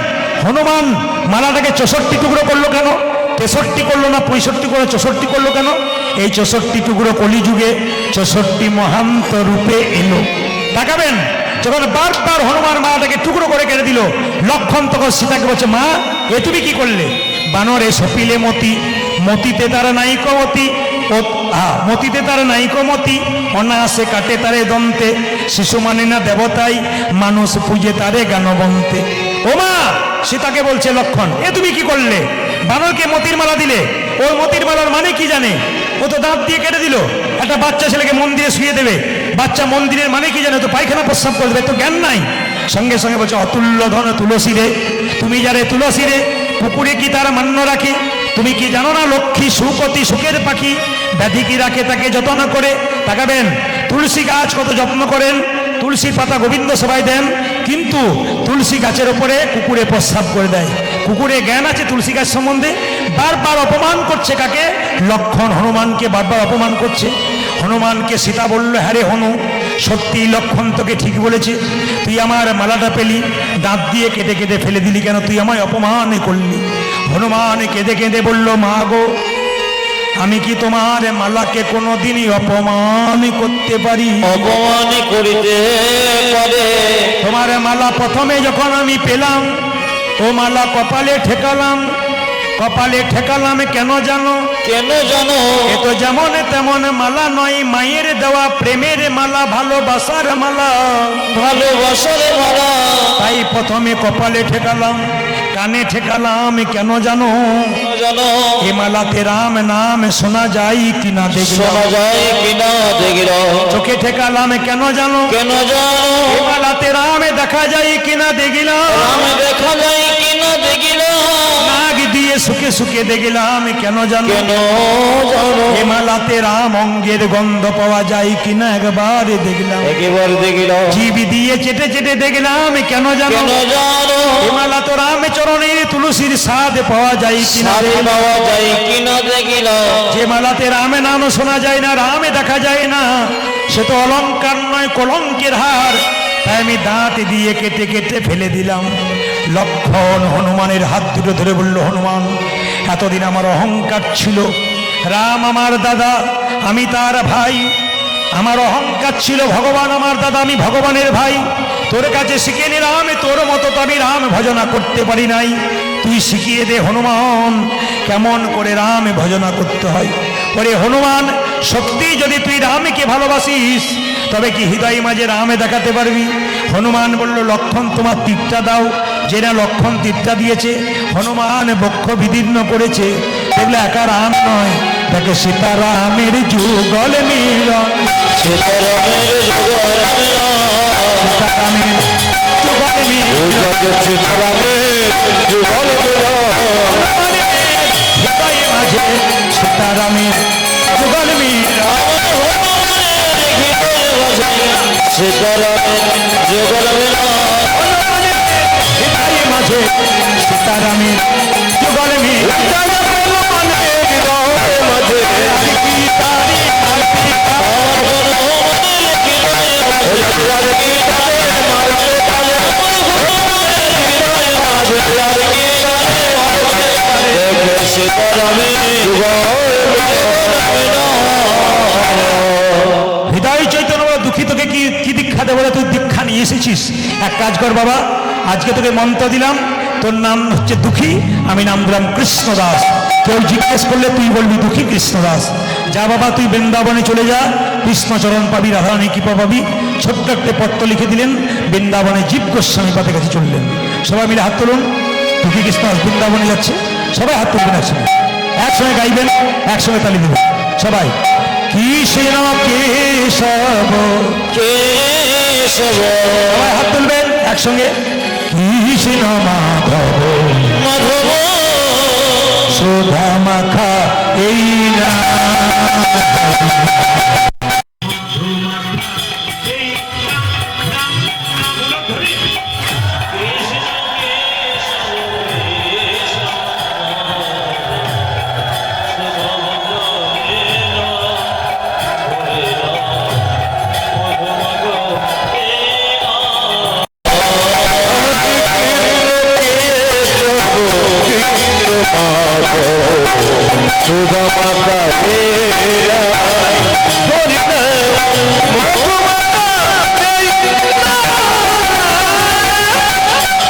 হনুমান মালাটাকে 64 টুকরো করলো কেন? 63 করলো না 65 করলো, 64 করলো কেন? এই 64 টুকরো কলিযুগে 64 মহান্ত রূপে এলো। তাকাবেন, যখন বারবার হনুমান মালাটাকে টুকরো করে কেটে দিল, লক্ষণ তখন সীতাকে বলছে, মা এ তুমি কি করলে? বানরে সপিলে মতি, মতিতে তার নাইক মতি, মতিতে তার নাইক মতি, অনায়াসে কাটে তারে দন্তে, শিশু মানে না দেবতাই, মানুষ পূজে তারে গানবন্তে। ও মা, সীতাকে বলছে লক্ষণ, এ তুমি কি করলে? বানরকে মতির মালা দিলে, ওই মতির মালার মানে কি জানে? ও তো দাঁত দিয়ে কেটে দিল। একটা বাচ্চা ছেলেকে মন্দিরে শুয়ে দেবে, বাচ্চা মন্দিরের মানে কি জানে? তো পায়খানা প্রস্রাব করে দেবে, তো জ্ঞান নাই। সঙ্গে সঙ্গে বলছে, অতুল্য ধন তুলসী রে, তুমি যারে তুলসী রে, পুকুরে কি তার মান্য রাখে? তুমি কি জানো না লক্ষ্মী সুপতি সুখের পাখি, ব্যাধি কি রাখে তাকে যত্ন করে। তাকাবেন, তুলসী গাছ কত যত্ন করেন, তুলসীর পাতা গোবিন্দ সবাই দেন, কিন্তু তুলসী গাছের ওপরে কুকুরে প্রস্রাব করে দেয়। কুকুরে জ্ঞান আছে তুলসী গাছ সম্বন্ধে? বারবার অপমান করছে কাকে? লক্ষণ হনুমানকে বারবার অপমান করছে। হনুমানকে সীতা বলল, হ্যাঁ রে হনু, সত্যি লক্ষণ তোকে ঠিক বলেছে, তুই আমার মালাটা পেলি, দাঁত দিয়ে কেটে কেটে ফেলে দিলি কেন? তুই আমায় অপমান করলি। হনুমান কেঁদে কেঁদে বলল, মা গো, আমি কি তোমার মালাকে কোনোদিনই অপমান করতে পারি? অপমান করিতে পারে। তোমার মালা প্রথমে যখন আমি পেলাম, ও মালা কপালে ঠেকালাম। কপালে ঠেকালাম কেন জানো? কেন জানো? এ তো যেমন তেমন মালা নয়, মায়ের দেওয়া প্রেমের মালা, ভালোবাসার মালা, ভালোবাসার মালা। তাই প্রথমে কপালে ঠেকালাম। কানে ঠেকালাম কেন জানো? জানো? এ মালাতে রাম নাম শোনা যায় কিনা দেখলাম। শোনা যায় কিনা দেখলাম। চোখে ঠেকালাম কেন জানো? কেন জানো? এ মালাতে রাম দেখা যায় কিনা দেখলাম। রাম দেখা যায় কিনা দেখলাম। নাক দিয়ে সুখে সুখে দেখলাম কেন জানো কেন জানো হেমালাতে রাম অঙ্গের গন্ধ পাওয়া যায় কিনা একবার দেখলাম একেবারে দেখিল জিবি দিয়ে চেটে চেটে দেখলাম কেন জানো কেন জানো হেমালাত রাম চরণের তুলসীর স্বাদ পাওয়া যায় কিনা সাথে পাওয়া যায় কিনা দেখিল যে মালাতে রামে নাম শোনা যায় না রামে দেখা যায় না সে তো অলংকার নয় কলঙ্কের হার তাই আমি দাঁত দিয়ে কেটে কেটে ফেলে দিলাম লক্ষণ হনুমানের হাত দুটো ধরে বলল হনুমান এতদিন আমার অহংকার ছিল রাম আমার দাদা আমি তার ভাই আমার অহংকার ছিল ভগবান আমার দাদা আমি ভগবানের ভাই তোর কাছে শিখে নিলাম তোর মতো তো আমি রাম ভজনা করতে পারি নাই তুই শিখিয়ে দে হনুমান কেমন করে রাম ভজনা করতে হয় ওরে হনুমান সত্যি যদি তুই রামকে ভালোবাসিস তবে কি হৃদয় মাঝে রামে দেখাতে পারবি হনুমান বলল লক্ষণ তোমার তীরটা দাও যে না লক্ষণ তীরটা দিয়েছে হনুমান বক্ষ বিদীর্ণ করেছে এগুলো একা রাম নয় তাকে সীতারামের যুগল মিলন সীতারামের যুগল সীতারামের যুগল মিলন সীতারামের যুগল হৃদয় মাঝে সীতারামের যুগল মিলন সীতারামের যুগল হৃদয় মাঝে সীতারামের যুগল মিলন হৃদয় চৈতন্য বলে দুঃখী তোকে কি কি দীক্ষা দেবো তুই দীক্ষা নিয়ে এসেছিস এক কাজ কর বাবা আজকে তোকে মন্ত্র দিলাম তোর নাম হচ্ছে দুঃখী আমি নাম দিলাম কৃষ্ণদাস কেউ জিজ্ঞেস করলে তুই বলবি দুঃখী কৃষ্ণদাস যা বাবা তুই বৃন্দাবনে চলে যা কৃষ্ণচরণ পাবি রাধারানী কৃপা পাবি ছোট্ট একটা পত্র লিখে দিলেন বৃন্দাবনে জীব গোস্বামী পাদের কাছে চললেন সবাই মিলে হাত তুলুন দুঃখী কৃষ্ণদাস বৃন্দাবনে যাচ্ছে সবাই হাত তুলবেন একসঙ্গে একসঙ্গে গাইবেন একসঙ্গে তালি দেবেন সবাই কৃষ্ণ কেশব কেশব সবাই হাত তুলবেন একসঙ্গে কৃষ্ণ মাধব মাধব সুধা মাখা এই না সুধা মাতা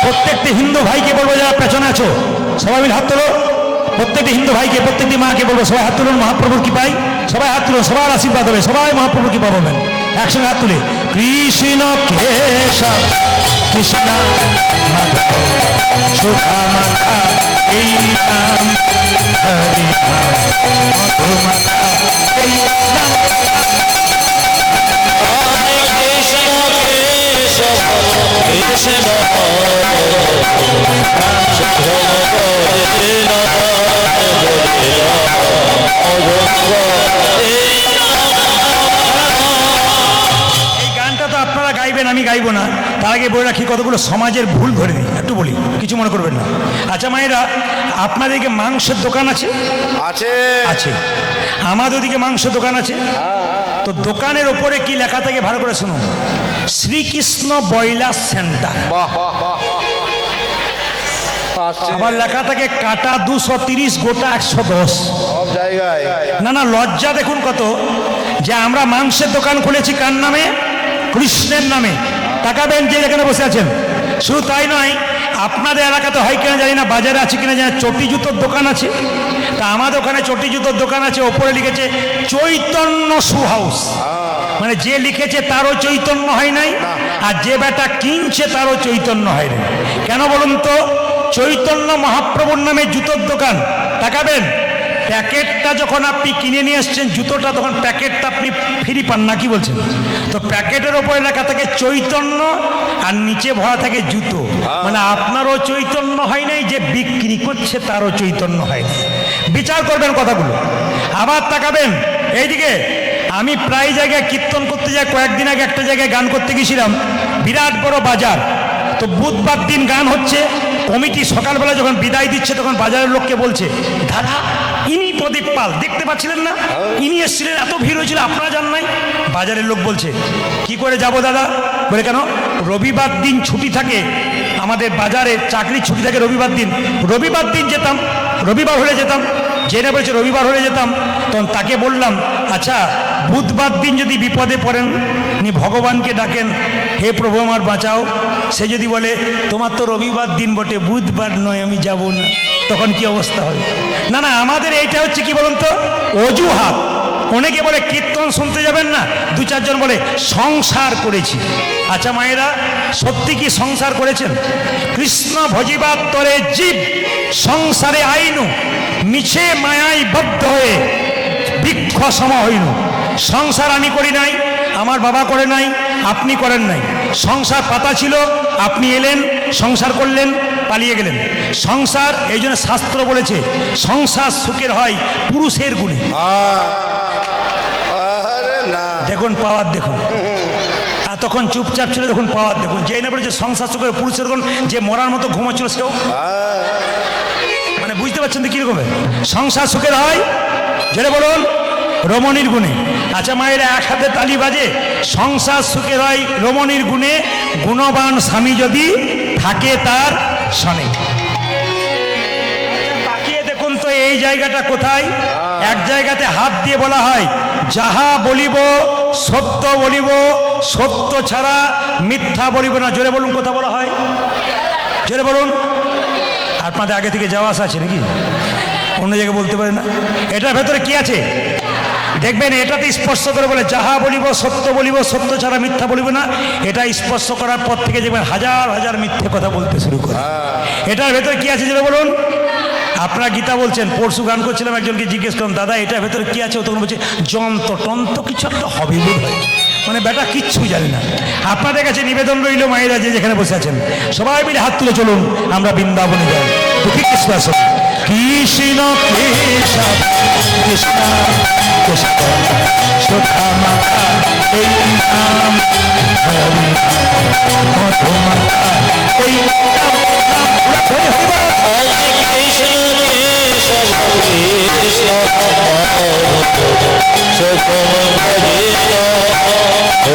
প্রত্যেকটি হিন্দু ভাইকে বলবো যারা পেছনে আছো সবাই মিলে হাত তোলো প্রত্যেকটি হিন্দু ভাইকে প্রত্যেকটি মাকে বলবো সবাই হাত তুলুন মহাপ্রভুর কি পাই সবাই হাত তুলুন সবার আশীর্বাদ হবে সবাই মহাপ্রভুর কি পাবেন একসঙ্গে হাত তুলে কৃষ্ণ কেশব কৃষ্ণ মাধব সুধা মাখা এই নাম হরি নাম মধু মাখা এই নাম এই গানটা তো আপনারা গাইবেন আমি গাইবো না তার আগে বলে রাখি কতগুলো সমাজের ভুল ধরে দিই একটু বলি কিছু মনে করবেন না আচ্ছা মায়েরা আপনাদেরকে মাংসের দোকান আছে আছে আছে আমাদের ওদিকে মাংসের দোকান আছে তো দোকানের ওপরে কি লেখা থাকে ভালো করে শুনুন শ্রীকৃষ্ণ ব্রয়লার সেন্টার বাহ বাহ বাহ আবার লেখা থাকে কাটা 230 গোটা 110 সব জায়গায় না না লজ্জা দেখুন কত যে আমরা মাংসের দোকান খুলেছি কার নামে কৃষ্ণের নামে তাকাবেন যে এখানে বসে আছেন শুধু তাই নয় আপনাদের এলাকাতে হয় কিনা জানি না বাজারে আছে কিনা জানি না চটি জুতোর দোকান আছে তা আমাদের ওখানে চটি জুতোর দোকান আছে ওপরে লিখেছে চৈতন্য শু হাউস মানে যে লিখেছে তারও চৈতন্য হয় নাই আর যে বেটা কিনছে তারও চৈতন্য হয় নাই কেন বলুন তো চৈতন্য মহাপ্রভুর নামে জুতোর দোকান তাকাবেন প্যাকেটটা যখন আপনি কিনে নিয়ে এসছেন জুতোটা, তখন প্যাকেটটা আপনি ফ্রি পান না, কি বলছেন? তো প্যাকেটের ওপরে লেখা থাকে চৈতন্য আর নিচে ভরা থাকে জুতো, মানে আপনারও চৈতন্য হয় নাই, যে বিক্রি করছে তারও চৈতন্য হয় নাই। বিচার করবেন কথাগুলো। আবার তাকাবেন এইদিকে। আমি প্রায় জায়গায় কীর্তন করতে যাই, কয়েকদিন আগে একটা জায়গায় গান করতে গেছিলাম, বিরাট বড় বাজার। তো বুধবার দিন গান হচ্ছে, কমিটি সকালবেলা যখন বিদায় দিচ্ছে তখন বাজারের লোককে বলছে, দাদা ইনি প্রদীপ পাল, দেখতে পাচ্ছিলেন না, ইনি এসেছিলেন, এত ভিড় হয়েছিল, আপনারা যান নাই? বাজারের লোক বলছে, কি করে যাব দাদা? বলে কেন? রবিবার দিন ছুটি থাকে আমাদের বাজারে, চাকরির ছুটি থাকে রবিবার দিন। রবিবার দিন যেতাম, রবিবার হলে যেতাম। জেনে বলছে রবিবার হলে যেতাম, তখন তাকে বললাম, আচ্ছা বুধবার দিন যদি বিপদে পড়েন, নি ভগবানকে ডাকেন, হে প্রভু আমার বাঁচাও, সে যদি বলে তোমার তো রবিবার দিন বটে, বুধবার নয়, আমি যাব না, তখন কি অবস্থা হবে? না না, আমাদের এইটা হচ্ছে কি বলুন তো, অজুহাত। অনেকে বলে কীর্তন শুনতে যাবেন না, দু চারজন বলে সংসার করেছি। আচ্ছা মায়েরা, সত্যি কি সংসার করেছেন? কৃষ্ণ ভজিবার তরে জীব সংসারে আইনু, মিছে মায়াই বদ্ধ হয়ে বৃক্ষ সম হইনু। সংসার আমি করি নাই, আমার বাবা করে নাই, আপনি করেন নাই। সংসার পাতা ছিল, আপনি এলেন, সংসার করলেন, পালিয়ে গেলেন। সংসার, এই জন্য শাস্ত্র বলেছে সংসার সুখের হয় পুরুষের গুণে। আরে না, দেখুন পাওয়ার, দেখুন তখন চুপচাপ ছিল, দেখুন পাওয়ার দেখুন। যে না বলেছে সংসার সুখের পুরুষের গুণ, যে মরার মতো ঘুমাচ্ছিল সেও, মানে বুঝতে পারছেন তো কিরকম সংসার সুখের হয়, যেটা বলুন রমণীর গুণে। আচ্ছা মায়েরা একসাথে তালি বাজে, সংসার সুখের হয় রমণীর গুণে, গুণবান স্বামী যদি থাকে তার সনে। তাকিয়ে দেখুন তো এই জায়গাটা কোথায়? এক জায়গাতে হাত দিয়ে বলা হয়, যাহা বলিব সত্য বলিব, সত্য ছাড়া মিথ্যা বলিব না। জোরে বলুন, কথা বলা হয়, জোরে বলুন। আপনাদের আগে থেকে যাওয়া আসা আছে নাকি? অন্য জায়গায় বলতে পারে না। এটার ভেতরে কি আছে দেখবেন, এটাতে স্পর্শ করে বলে যাহা বলিব সত্য বলিব, সত্য ছাড়া মিথ্যা বলিব না। এটা স্পর্শ করার পর থেকে দেখবেন হাজার হাজার মিথ্যে কথা বলতে শুরু করে। এটার ভেতরে কি আছে যেটা বলুন? আপনারা গীতা বলছেন, পরশু গান করছিলাম, একজনকে জিজ্ঞেস করলাম, দাদা এটার ভেতরে কি আছে? ও তখন বলছে যন্ত্র টন্ত্র কিছু একটা হবে বোধ হয়, মানে বেটা কিচ্ছু জানে না। আপনাদের কাছে নিবেদন রইল, মায়েরা যে যেখানে বসে আছেন সবাই মিলে হাত তুলে চলুন, আমরা বৃন্দাবনে যাই। তো কি কৃষ্ণ আসুন, কৃষ্ণ কৃষ্ণ কৃষ্ণ কৃষ্ণ সুধা মাতা এই নাম, হরি মধু মাতা এই নাম, হরি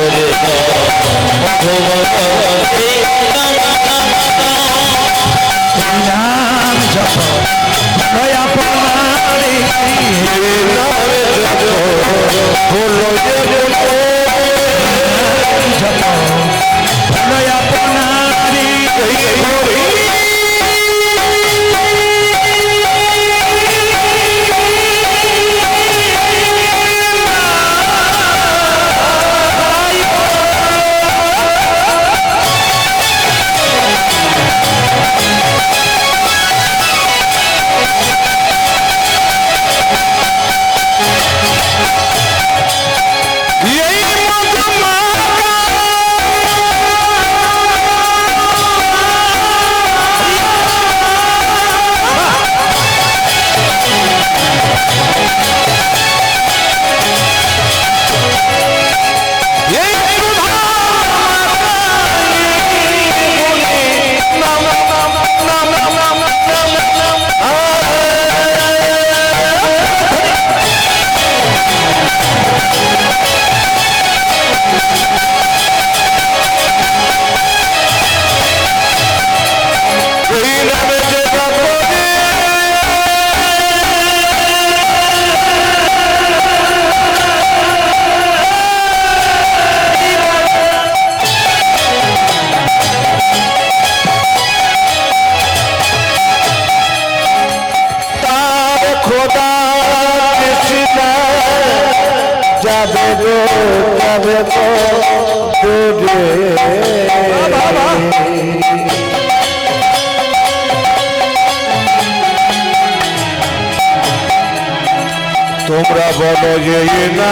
হরি বল। নাম জপ দয়া প্রণালী, জপ দয়া প্রণালী, যাবে গো যাবে গো বলো যে না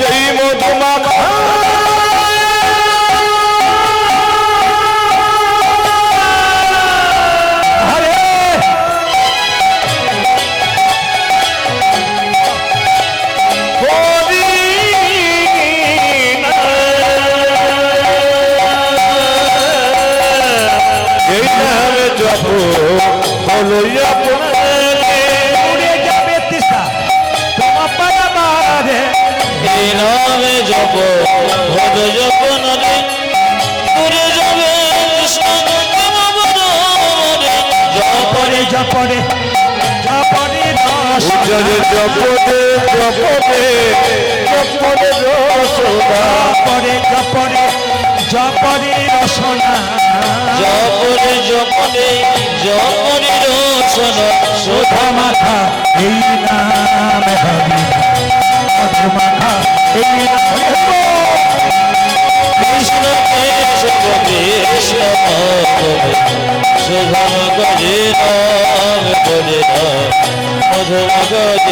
এই মধুমাখা উড়ে যাবে তৃষা তোমার পারাবারে এই নামে জপ ভজ জপ নদী দূরে যাবে কৃষ্ণ জপরে জপরে জপরে রস জপদে জপদে জপদে জপদে রসনা জপরে জপরে জপরে রসনা জপরে জপরে জপরে রসন সুধা মাখা এই নাম হরি মধু মাখা এই নাম কৃষ্ণ কেশব কৃষ্ণ শুভম গজে রাম গজে রাম মধুম গজে